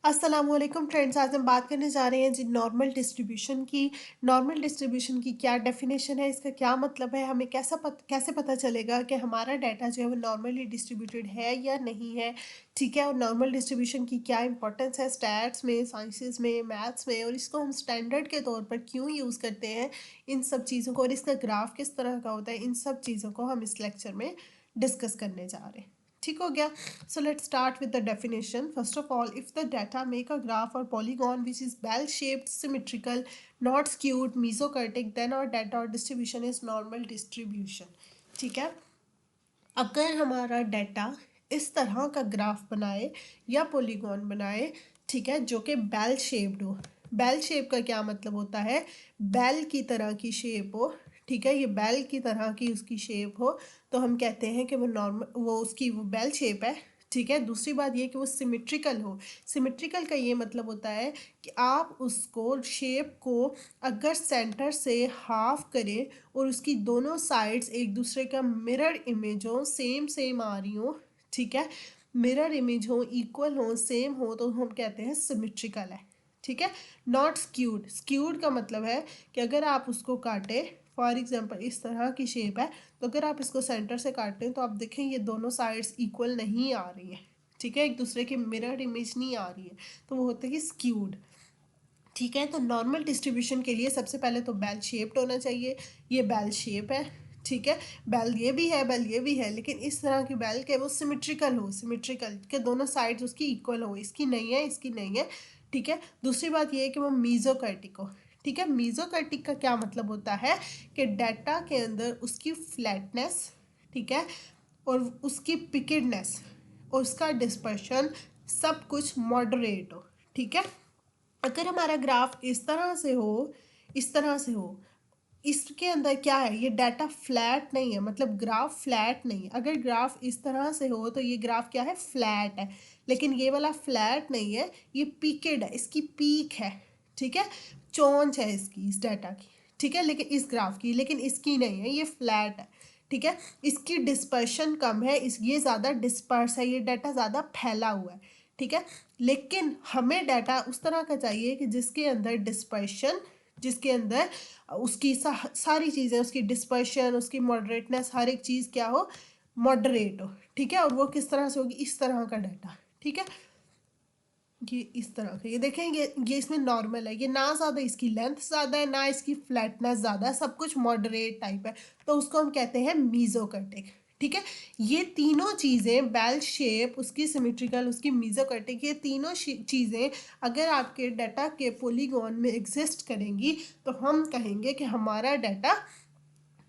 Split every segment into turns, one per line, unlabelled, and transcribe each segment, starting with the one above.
अस्सलामुअलैकुम फ्रेंड्स, आज हम बात करने जा रहे हैं जी नॉर्मल डिस्ट्रीब्यूशन की। नॉर्मल डिस्ट्रीब्यूशन की क्या डेफिनेशन है, इसका क्या मतलब है, हमें कैसे पता चलेगा कि हमारा डाटा जो है वो नॉर्मली डिस्ट्रीब्यूटेड है या नहीं है। ठीक है, और नॉर्मल डिस्ट्रीब्यूशन की क्या इंपॉर्टेंस है स्टैट्स में, साइंसेस में, मैथ्स में, और इसको हम स्टैंडर्ड के तौर पर क्यों यूज़ करते हैं, इन सब चीज़ों को, और इसका ग्राफ किस तरह का होता है, इन सब चीज़ों को हम इस लेक्चर में डिस्कस करने जा रहे हैं। ठीक हो गया। So let's start with the definition. First of all, if the data make a graph or polygon which is bell-shaped, symmetrical, not skewed, mesokurtic, then our data or distribution is normal distribution. ठीक है, अगर हमारा data इस तरह का graph बनाए या polygon बनाए, ठीक है, जो कि बेल शेप्ड हो। बेल शेप का क्या मतलब होता है? बेल की तरह की शेप हो। ठीक है, ये बेल की तरह की उसकी शेप हो तो हम कहते हैं कि वो नॉर्मल, वो बेल शेप है। ठीक है, दूसरी बात ये कि वो सिमेट्रिकल हो। सिमेट्रिकल का ये मतलब होता है कि आप उसको शेप को अगर सेंटर से हाफ करें और उसकी दोनों साइड्स एक दूसरे का मिरर इमेज हो, सेम सेम आ रही हो, ठीक है, मिरर इमेज हो, इक्वल हो, सेम हो, तो हम कहते हैं सिमेट्रिकल है। ठीक है, नॉट स्क्यूड। स्क्यूड का मतलब है कि अगर आप उसको काटें, फॉर एग्जांपल इस तरह की शेप है, तो अगर आप इसको सेंटर से काटें तो आप देखें ये दोनों साइड्स इक्वल नहीं आ रही है। ठीक है, एक दूसरे की मिरर इमेज नहीं आ रही है, तो वो होता है कि स्क्यूड। ठीक है, तो नॉर्मल डिस्ट्रीब्यूशन के लिए सबसे पहले तो बेल शेप्ड होना चाहिए। ये बेल शेप है। ठीक है, बेल ये भी है, बेल ये भी है, लेकिन इस तरह की बेल के वो सिमेट्रिकल हो, सिमेट्रिकल के दोनों साइड्स उसकी इक्वल हो। इसकी नहीं है, इसकी नहीं है। ठीक है, दूसरी बात ये है कि वो मीजोकर्टिक हो। ठीक है, मीजोकर्टिक का क्या मतलब होता है कि डाटा के अंदर उसकी फ्लैटनेस, ठीक है, और उसकी पिकेडनेस और उसका डिस्पर्शन सब कुछ मॉडरेट हो। ठीक है, अगर हमारा ग्राफ इस तरह से हो, इस तरह से हो, इसके अंदर क्या है, ये डाटा फ्लैट नहीं है, मतलब ग्राफ फ्लैट नहीं है। अगर ग्राफ इस तरह से हो तो ये ग्राफ क्या है, फ्लैट है, लेकिन ये वाला फ्लैट नहीं है, ये पीकेड है, इसकी पीक है। ठीक है, चोंच है इसकी, इस डाटा की। ठीक है, लेकिन इस ग्राफ की, लेकिन इसकी नहीं है, ये फ्लैट है। ठीक है, इसकी डिस्पर्शन कम है, ये ज़्यादा डिस्पर्स है, ये डाटा ज़्यादा फैला हुआ है। ठीक है, लेकिन हमें डाटा उस तरह का चाहिए कि जिसके अंदर डिस्पर्शन, जिसके अंदर उसकी सारी चीज़ें, उसकी डिस्पर्शन, उसकी मॉडरेटनेस, हर एक चीज़ क्या हो, मॉडरेट हो। ठीक है, और वो किस तरह से होगी, इस तरह का डाटा। ठीक है, ये इस तरह का, ये देखें, ये इसमें नॉर्मल है, ये ना ज़्यादा इसकी लेंथ ज़्यादा है, ना इसकी फ्लैटनेस ज़्यादा है, सब कुछ मॉडरेट टाइप है, तो उसको हम कहते हैं मीजोकर्टिक। ठीक है, ये तीनों चीज़ें, बेल शेप, उसकी सिमेट्रिकल, उसकी मीजोकर्टिक, ये तीनों चीज़ें अगर आपके डाटा के पॉलीगॉन में एग्जिस्ट करेंगी तो हम कहेंगे कि हमारा डाटा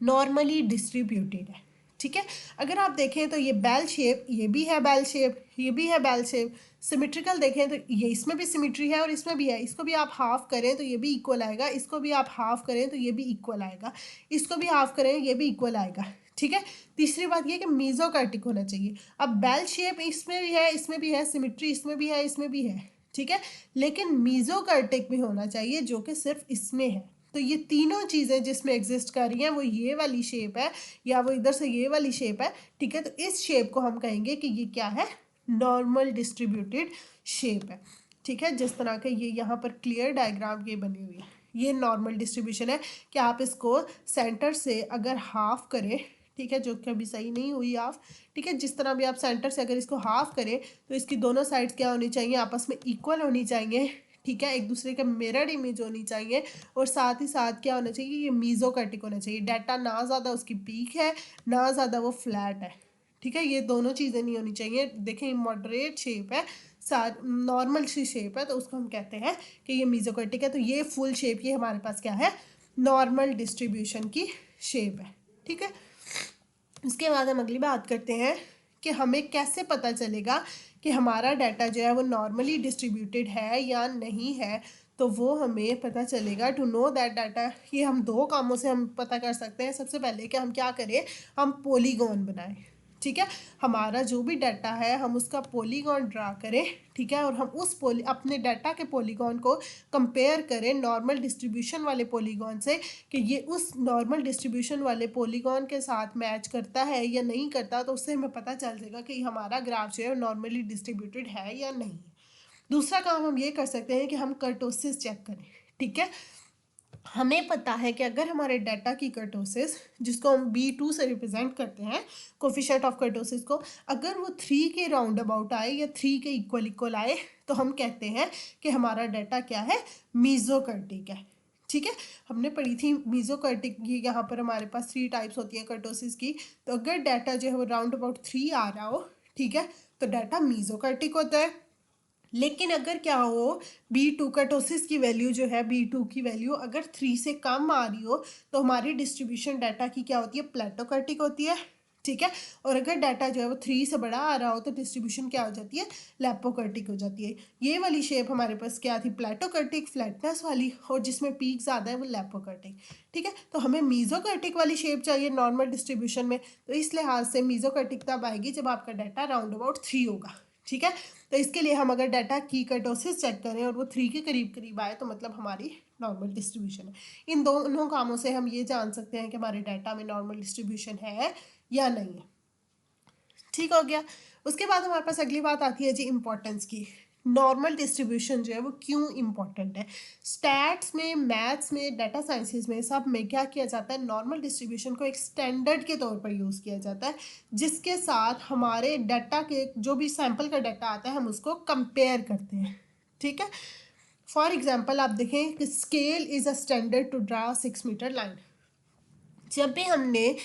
नॉर्मली डिस्ट्रीब्यूटेड है। ठीक है, अगर आप देखें तो ये बेल शेप, ये भी है बेल शेप, ये भी है बेल शेप। सिमेट्रिकल देखें तो ये इसमें भी सिमेट्री है और इसमें भी है। इसको भी आप हाफ करें तो ये भी इक्वल आएगा, इसको भी आप हाफ करें तो ये भी इक्वल आएगा, इसको भी हाफ करें ये भी इक्वल आएगा। ठीक है, तीसरी बात ये कि मीजोकर्टिक होना चाहिए। अब बेल शेप इसमें भी है, इसमें भी है, सिमेट्री इसमें भी है, इसमें भी है। ठीक है, लेकिन मीजोकर्टिक भी होना चाहिए जो कि सिर्फ इसमें है। तो ये तीनों चीज़ें जिसमें एग्जिस्ट कर रही हैं वो ये वाली शेप है या वो इधर से ये वाली शेप है। ठीक है, तो इस शेप को हम कहेंगे कि ये क्या है, नॉर्मल डिस्ट्रीब्यूटेड शेप है। ठीक है, जिस तरह के ये यहाँ पर क्लियर डायग्राम ये बनी हुई है, ये नॉर्मल डिस्ट्रीब्यूशन है कि आप इसको सेंटर से अगर हाफ करें, ठीक है, जो कि अभी सही नहीं हुई हाफ। ठीक है, जिस तरह भी आप सेंटर से अगर इसको हाफ करें तो इसकी दोनों साइड्स क्या होनी चाहिए, आपस में इक्वल होनी चाहिए। ठीक है, एक दूसरे का मिरर इमेज होनी चाहिए, और साथ ही साथ क्या होना चाहिए, ये मीजोकर्टिक होना चाहिए। डाटा ना ज़्यादा उसकी पीक है, ना ज़्यादा वो फ्लैट है। ठीक है, ये दोनों चीज़ें नहीं होनी चाहिए। देखें, मॉडरेट शेप है, नॉर्मल सी शेप है, तो उसको हम कहते हैं कि ये मीजोकर्टिक है। तो ये फुल शेप, ये हमारे पास क्या है, नॉर्मल डिस्ट्रीब्यूशन की शेप है। ठीक है, इसके बाद हम अगली बात करते हैं कि हमें कैसे पता चलेगा कि हमारा डाटा जो है वो नॉर्मली डिस्ट्रीब्यूटेड है या नहीं है। तो वो हमें पता चलेगा, टू नो दैट डाटा, ये हम दो कामों से हम पता कर सकते हैं। सबसे पहले कि हम क्या करें, हम पॉलीगॉन बनाएं। ठीक है, हमारा जो भी डाटा है हम उसका पॉलीगॉन ड्रा करें। ठीक है, और हम उस अपने डाटा के पॉलीगॉन को कंपेयर करें नॉर्मल डिस्ट्रीब्यूशन वाले पॉलीगॉन से, कि ये उस नॉर्मल डिस्ट्रीब्यूशन वाले पॉलीगॉन के साथ मैच करता है या नहीं करता। तो उससे हमें पता चल जाएगा कि हमारा ग्राफ जो है नॉर्मली डिस्ट्रीब्यूटेड है या नहीं। दूसरा काम हम ये कर सकते हैं कि हम कर्टोसिस चेक करें, ठीक है। हमें पता है कि अगर हमारे डाटा की कर्टोसिस, जिसको हम B2 से रिप्रेजेंट करते हैं, कोफिशिएंट ऑफ कर्टोसिस को, अगर वो 3 के राउंड अबाउट आए या 3 के इक्वल इक्वल आए तो हम कहते हैं कि हमारा डाटा क्या है, मीजोकर्टिक है, ठीक है। हमने पढ़ी थी मीजोकर्टिक की, यहाँ पर हमारे पास 3 टाइप्स होती हैं कर्टोसिस की। तो अगर डाटा जो है वो राउंड अबाउट 3 आ रहा हो, ठीक है, तो डाटा मीजोकर्टिक होता है। लेकिन अगर क्या हो, B2 कर्टोसिस की वैल्यू जो है, B2 की वैल्यू अगर 3 से कम आ रही हो तो हमारी डिस्ट्रीब्यूशन डाटा की क्या होती है, प्लेटोकर्टिक होती है, ठीक है। और अगर डाटा जो है वो 3 से बड़ा आ रहा हो तो डिस्ट्रीब्यूशन क्या हो जाती है, लेपोकर्टिक हो जाती है। ये वाली शेप हमारे पास क्या थी, प्लेटोकर्टिक, फ्लैटनेस वाली, और जिसमें पीक ज़्यादा है वो लेपोकर्टिक, ठीक है। तो हमें मीजोकर्टिक वाली शेप चाहिए नॉर्मल डिस्ट्रीब्यूशन में, तो इस लिहाज से मीजोकर्टिक तब आएगी जब आपका डाटा राउंड अबाउट 3 होगा, ठीक है। तो इसके लिए हम अगर डाटा की कर्टोसिस चेक करें और वो 3 के करीब करीब आए तो मतलब हमारी नॉर्मल डिस्ट्रीब्यूशन है। इन दोनों कामों से हम ये जान सकते हैं कि हमारे डाटा में नॉर्मल डिस्ट्रीब्यूशन है या नहीं है, ठीक हो गया। उसके बाद हमारे पास अगली बात आती है जी इम्पोर्टेंस की। नॉर्मल डिस्ट्रीब्यूशन जो है वो क्यों इम्पोर्टेंट है। स्टैट्स में, मैथ्स में, डाटा साइंसेज में, सब में क्या किया जाता है, नॉर्मल डिस्ट्रीब्यूशन को एक स्टैंडर्ड के तौर पर यूज़ किया जाता है, जिसके साथ हमारे डाटा के जो भी सैंपल का डाटा आता है हम उसको कंपेयर करते हैं, ठीक है। फॉर एग्जाम्पल आप देखें कि scale is a standard to draw 6 metre line. जब भी हमने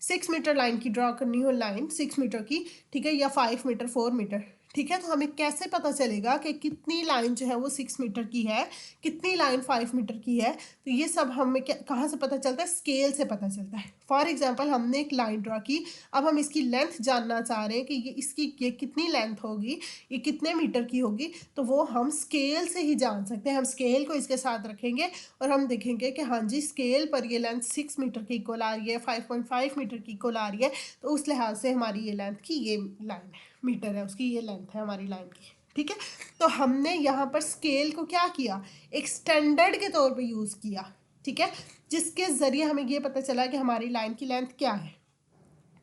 6 मीटर लाइन की ड्रॉ करनी हो, लाइन 6 मीटर की, ठीक है, या 5 मीटर, 4 मीटर, ठीक है, तो हमें कैसे पता चलेगा कि कितनी लाइन जो है वो 6 मीटर की है, कितनी लाइन 5 मीटर की है। तो ये सब हमें क्या, कहाँ से पता चलता है, स्केल से पता चलता है। फॉर एग्जांपल हमने एक लाइन ड्रॉ की, अब हम इसकी लेंथ जानना चाह रहे हैं कि ये कितनी लेंथ होगी, ये कितने मीटर की होगी, तो वो हम स्केल से ही जान सकते हैं। हम स्केल को इसके साथ रखेंगे और हम देखेंगे कि हाँ जी, स्केल पर ये लेंथ 6 मीटर की इक्वल आ रही है, 5.5 मीटर की इक्वल आ रही है, तो उस लिहाज से हमारी ये लेंथ की, ये लाइन है, मीटर है उसकी, ये लेंथ है हमारी लाइन की, ठीक है। तो हमने यहाँ पर स्केल को क्या किया, एक स्टैंडर्ड के तौर पे यूज़ किया, ठीक है, जिसके ज़रिए हमें ये पता चला कि हमारी लाइन की लेंथ क्या है,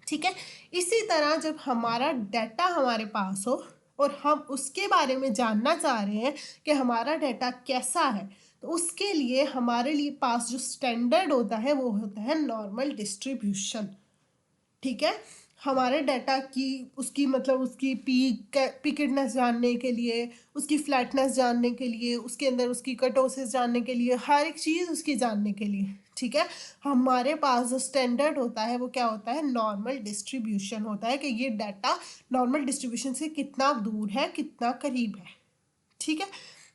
ठीक है। इसी तरह जब हमारा डाटा हमारे पास हो और हम उसके बारे में जानना चाह रहे हैं कि हमारा डाटा कैसा है, तो उसके लिए हमारे लिए पास जो स्टैंडर्ड होता है वो होता है नॉर्मल डिस्ट्रीब्यूशन, ठीक है। हमारे डाटा की, उसकी मतलब उसकी पीकेडनेस जानने के लिए, उसकी फ्लैटनेस जानने के लिए, उसके अंदर उसकी कर्टोसिस जानने के लिए, हर एक चीज़ उसकी जानने के लिए, ठीक है, हमारे पास जो स्टैंडर्ड होता है वो क्या होता है, नॉर्मल डिस्ट्रीब्यूशन होता है, कि ये डाटा नॉर्मल डिस्ट्रीब्यूशन से कितना दूर है, कितना करीब है, ठीक है।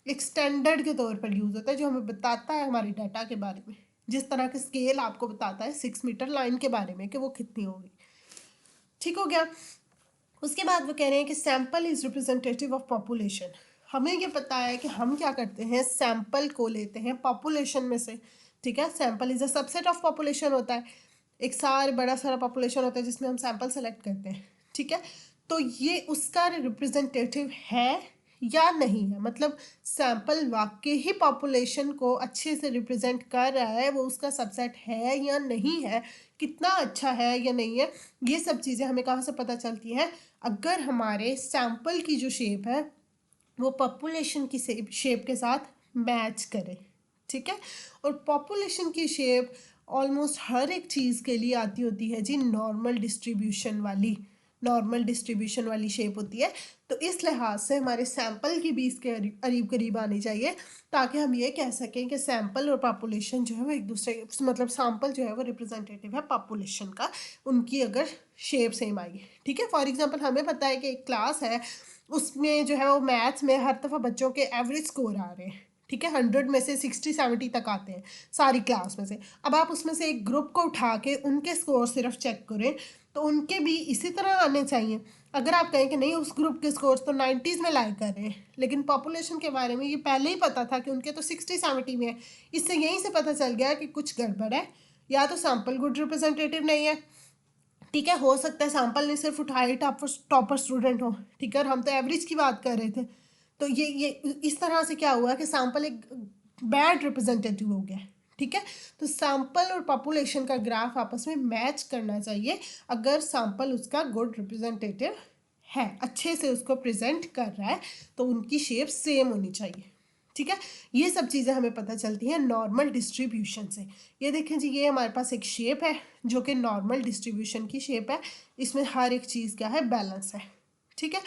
एक स्टैंडर्ड के तौर पर यूज़ होता है जो हमें बताता है हमारी डाटा के बारे में, जिस तरह के स्केल आपको बताता है 6 मीटर लाइन के बारे में कि वो कितनी होगी, ठीक हो गया। उसके बाद वो कह रहे हैं कि sample is representative of population. हमें ये पता है कि हम क्या करते हैं, सैम्पल को लेते हैं पॉपुलेशन में से, ठीक है। Sample is a subset of population होता है, एक सारा बड़ा सारा पॉपुलेशन होता है जिसमें हम सैम्पल सेलेक्ट करते हैं, ठीक है। तो ये उसका रिप्रेजेंटेटिव है या नहीं है, मतलब सैम्पल वाकई ही पॉपुलेशन को अच्छे से रिप्रेजेंट कर रहा है, वो उसका सबसेट है या नहीं है, कितना अच्छा है या नहीं है, ये सब चीज़ें हमें कहाँ से पता चलती हैं, अगर हमारे सैम्पल की जो शेप है वो पॉपुलेशन की शेप के साथ मैच करे, ठीक है। और पॉपुलेशन की शेप ऑलमोस्ट हर एक चीज़ के लिए आती होती है जी, नॉर्मल डिस्ट्रीब्यूशन वाली शेप होती है। तो इस लिहाज से हमारे सैम्पल की भी इसके करीब करीब आनी चाहिए, ताकि हम ये कह सकें कि सैम्पल और पॉपुलेशन जो है वो एक दूसरे, मतलब सैम्पल जो है वो रिप्रेजेंटेटिव है पॉपुलेशन का, उनकी अगर शेप सेम आई, ठीक है। फॉर एग्जांपल हमें पता है कि एक क्लास है, उसमें जो है वो मैथ्स में हर दफ़ा बच्चों के एवरेज स्कोर आ रहे हैं, ठीक है, 100 में से 60-70 तक आते हैं सारी क्लास में से। अब आप उसमें से एक ग्रुप को उठा के उनके स्कोर सिर्फ चेक करें तो उनके भी इसी तरह आने चाहिए। अगर आप कहें कि नहीं उस ग्रुप के स्कोर्स तो 90s में लाई कर रहे हैं, लेकिन पॉपुलेशन के बारे में ये पहले ही पता था कि उनके तो 60-70 में है, इससे यहीं से पता चल गया कि कुछ गड़बड़ है, या तो सैम्पल गुड रिप्रेजेंटेटिव नहीं है, ठीक है, हो सकता है सैम्पल ने सिर्फ उठाए टॉपर स्टूडेंट हो, ठीक है, और हम तो एवरेज की बात कर रहे थे। तो ये इस तरह से क्या हुआ कि सैम्पल एक बैड रिप्रेजेंटेटिव हो गया, ठीक है। तो सैम्पल और पॉपुलेशन का ग्राफ आपस में मैच करना चाहिए अगर सैम्पल उसका गुड रिप्रेजेंटेटिव है, अच्छे से उसको प्रेजेंट कर रहा है, तो उनकी शेप सेम होनी चाहिए। ठीक है, ये सब चीज़ें हमें पता चलती हैं नॉर्मल डिस्ट्रीब्यूशन से। ये देखें जी, ये हमारे पास एक शेप है जो कि नॉर्मल डिस्ट्रीब्यूशन की शेप है, इसमें हर एक चीज़ क्या है, बैलेंस है। ठीक है,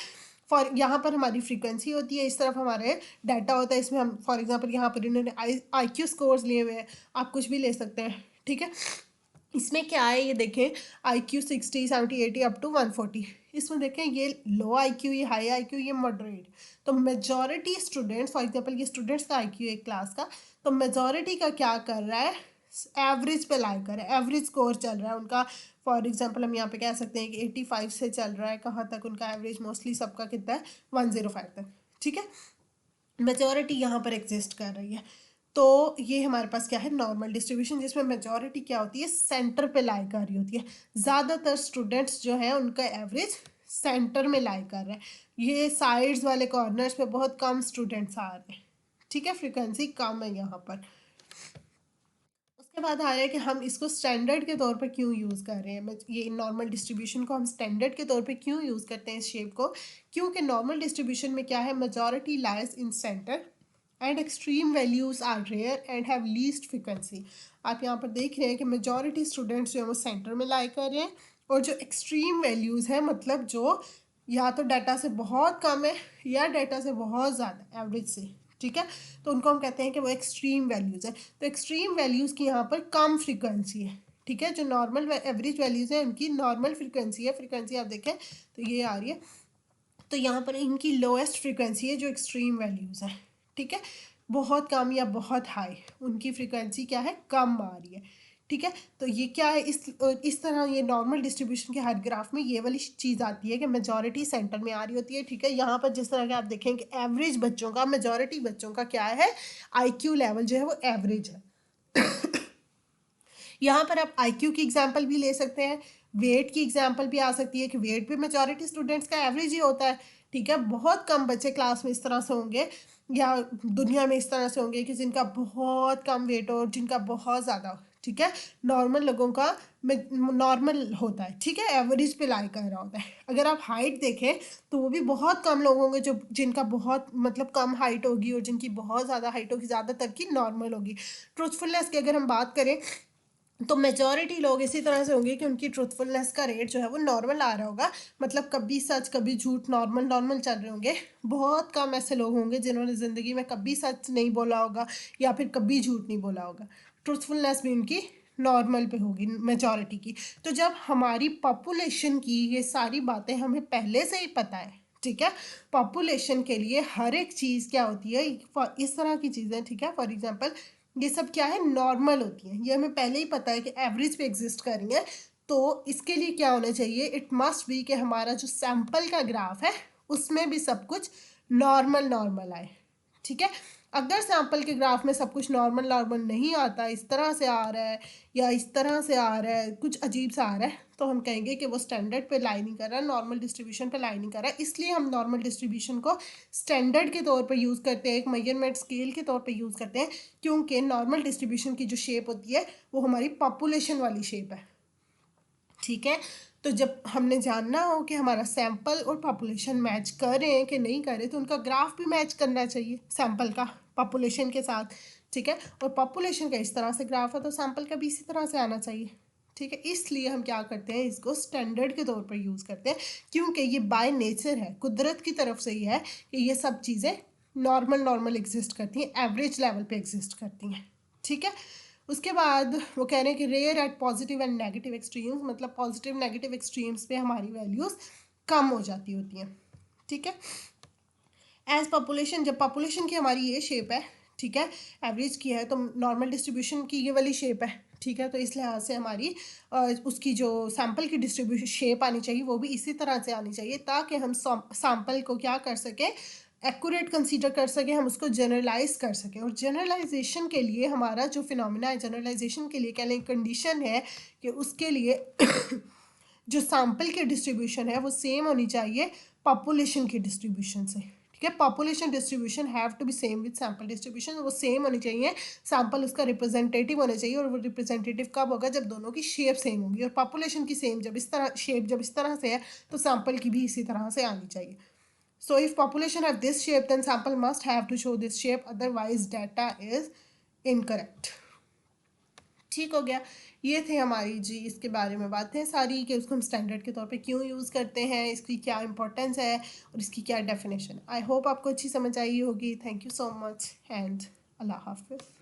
फॉर यहाँ पर हमारी फ्रीक्वेंसी होती है, इस तरफ हमारे डाटा होता है, इसमें हम फॉर एग्जांपल यहाँ पर इन्होंने IQ स्कोर्स लिए हुए हैं, आप कुछ भी ले सकते हैं। ठीक है, इसमें क्या है ये देखें, IQ 60 70 80 अप टू 140, इसमें देखें ये लो IQ, ये हाई IQ, ये मॉडरेट। तो मेजॉरिटी स्टूडेंट्स, फॉर एग्जांपल ये स्टूडेंट्स का IQ एक क्लास का, तो मेजॉरिटी का क्या कर रहा है, एवरेज पे लाई कर रहा है, एवरेज स्कोर चल रहा है उनका। फॉर एग्जांपल हम यहाँ पे कह सकते हैं कि 85 से चल रहा है, कहाँ तक उनका एवरेज, मोस्टली सबका कितना है, 105 तक। ठीक है, मेजॉरिटी यहाँ पर एग्जिस्ट कर रही है। तो ये हमारे पास क्या है, नॉर्मल डिस्ट्रीब्यूशन, जिसमें मेजॉरिटी क्या होती है, सेंटर पे लाई कर रही होती है। ज़्यादातर स्टूडेंट्स जो है उनका एवरेज सेंटर में लाई कर रहा है, ये साइड्स वाले कॉर्नर्स पे बहुत कम स्टूडेंट्स आ रहे हैं। ठीक है, फ्रिक्वेंसी कम है यहाँ पर। उसके बाद आ रहा है कि हम इसको स्टैंडर्ड के तौर पर क्यों यूज़ कर रहे हैं, ये नॉर्मल डिस्ट्रीब्यूशन को हम स्टैंडर्ड के तौर पे क्यों यूज़ करते हैं इस शेप को, क्योंकि नॉर्मल डिस्ट्रीब्यूशन में क्या है, majority lies in centre and extreme values are rare and have least frequency. आप यहाँ पर देख रहे हैं कि मेजॉरिटी स्टूडेंट्स जो है वो सेंटर में लाई कर रहे हैं, और जो एक्सट्रीम वैल्यूज़ हैं, मतलब जो या तो डाटा से बहुत कम है या डाटा से बहुत ज़्यादा, एवरेज से। ठीक है, तो उनको हम कहते हैं कि वो एक्सट्रीम वैल्यूज़ है। तो एक्सट्रीम वैल्यूज़ की यहाँ पर कम फ्रीक्वेंसी है। ठीक है, जो नॉर्मल एवरेज वैल्यूज़ हैं उनकी नॉर्मल फ्रीक्वेंसी है, फ्रीक्वेंसी आप देखें तो ये आ रही है, तो यहाँ पर इनकी लोएस्ट फ्रीक्वेंसी है जो एक्सट्रीम वैल्यूज़ है। ठीक है, बहुत कम या बहुत हाई, उनकी फ्रीक्वेंसी क्या है, कम आ रही है। ठीक है, तो ये क्या है, इस तरह ये नॉर्मल डिस्ट्रीब्यूशन के हर ग्राफ में ये वाली चीज़ आती है कि मेजॉरिटी सेंटर में आ रही होती है। ठीक है, यहाँ पर जिस तरह के आप देखें कि एवरेज बच्चों का, मेजॉरिटी बच्चों का क्या है, IQ लेवल जो है वो एवरेज है। यहाँ पर आप IQ की एग्जाम्पल भी ले सकते हैं, वेट की एग्जाम्पल भी आ सकती है कि वेट भी मेजॉरिटी स्टूडेंट्स का एवरेज ही होता है। ठीक है, बहुत कम बच्चे क्लास में इस तरह से होंगे या दुनिया में इस तरह से होंगे कि जिनका बहुत कम वेट हो और जिनका बहुत ज़्यादा हो। ठीक है, नॉर्मल लोगों का नॉर्मल होता है। ठीक है, एवरेज पे लाई कर रहा होता है। अगर आप हाइट देखें तो वो भी बहुत कम लोग होंगे जो जिनका बहुत मतलब कम हाइट होगी और जिनकी बहुत ज़्यादा हाइट होगी, ज़्यादातर की नॉर्मल होगी। ट्रूथफुलनेस की अगर हम बात करें तो मेजॉरिटी लोग इसी तरह से होंगे कि उनकी ट्रूथफुलनेस का रेट जो है वो नॉर्मल आ रहा होगा, मतलब कभी सच कभी झूठ, नॉर्मल नॉर्मल चल रहे होंगे। बहुत कम ऐसे लोग होंगे जिन्होंने ज़िंदगी में कभी सच नहीं बोला होगा या फिर कभी झूठ नहीं बोला होगा। ट्रूथफुलनेस भी उनकी नॉर्मल पे होगी मेजॉरिटी की। तो जब हमारी पॉपुलेशन की ये सारी बातें हमें पहले से ही पता है, ठीक है, पॉपुलेशन के लिए हर एक चीज़ क्या होती है, इस तरह की चीज़ें, ठीक है, फॉर एग्जांपल ये सब क्या है, नॉर्मल होती हैं, ये हमें पहले ही पता है कि एवरेज पे एग्जिस्ट कर रही है। तो इसके लिए क्या होना चाहिए, इट मस्ट बी कि हमारा जो सैंपल का ग्राफ है उसमें भी सब कुछ नॉर्मल नॉर्मल आए। ठीक है, अगर सैंपल के ग्राफ में सब कुछ नॉर्मल नॉर्मल नहीं आता, इस तरह से आ रहा है या इस तरह से आ रहा है, कुछ अजीब सा आ रहा है, तो हम कहेंगे कि वो स्टैंडर्ड पे लाई नहीं कर रहा, नॉर्मल डिस्ट्रीब्यूशन पे लाई नहीं कर रहा। इसलिए हम नॉर्मल डिस्ट्रीब्यूशन को स्टैंडर्ड के तौर पर यूज़ करते हैं, एक मेजरमेंट स्केल के तौर पर यूज़ करते हैं, क्योंकि नॉर्मल डिस्ट्रीब्यूशन की जो शेप होती है वो हमारी पॉपुलेशन वाली शेप है। ठीक है, तो जब हमने जानना हो कि हमारा सैंपल और पॉपुलेशन मैच कर रहे हैं कि नहीं कर रहे, तो उनका ग्राफ भी मैच करना चाहिए सैंपल का पॉपुलेशन के साथ। ठीक है, और पॉपुलेशन का इस तरह से ग्राफ है तो सैंपल का भी इसी तरह से आना चाहिए। ठीक है, इसलिए हम क्या करते हैं, इसको स्टैंडर्ड के तौर पर यूज़ करते हैं, क्योंकि ये बाय नेचर है, कुदरत की तरफ से ही है कि ये सब चीज़ें नॉर्मल नॉर्मल एग्जिस्ट करती हैं, एवरेज लेवल पे एग्जिस्ट करती हैं। ठीक है, उसके बाद वो कह रहे हैं कि rare at positive and negative extremes, मतलब पॉजिटिव नेगेटिव एक्सट्रीम्स पे हमारी वैल्यूज़ कम हो जाती होती हैं। ठीक है, एज पॉपुलेशन, जब पॉपुलेशन की हमारी ये शेप है, ठीक है, एवरेज की है, तो नॉर्मल डिस्ट्रीब्यूशन की ये वाली शेप है। ठीक है, तो इस लिहाज से हमारी उसकी जो सैंपल की डिस्ट्रीब्यूशन शेप आनी चाहिए वो भी इसी तरह से आनी चाहिए, ताकि हम सैंपल को क्या कर सकें, एक्यूरेट कंसीडर कर सकें, हम उसको जनरलाइज कर सकें। और जनरलाइजेशन के लिए हमारा जो फिनोमिना है, जनरलाइजेशन के लिए क्या लें, कंडीशन है कि उसके लिए जो सैंपल की डिस्ट्रीब्यूशन है वो सेम होनी चाहिए पॉपुलेशन की डिस्ट्रीब्यूशन से। कि population distribution have to be same with sample distribution, वो सेम होनी चाहिए, सैम्पल उसका रिप्रेजेंटेटिव होना चाहिए, और वो रिप्रेजेंटेटिव कब होगा, जब दोनों की शेप सेम होगी, और पॉपुलेशन की सेम जब इस तरह शेप जब इस तरह से है तो सैम्पल की भी इसी तरह से आनी चाहिए. So if population have this shape, then sample must have to show this shape, otherwise data is incorrect. ठीक हो गया. ये थे हमारी जी इसके बारे में बातें सारी, कि उसको हम स्टैंडर्ड के तौर पे क्यों यूज़ करते हैं, इसकी क्या इंपॉर्टेंस है और इसकी क्या डेफिनेशन है. आई होप आपको अच्छी समझ आई होगी. Thank you so much and अल्लाह हाफिज़.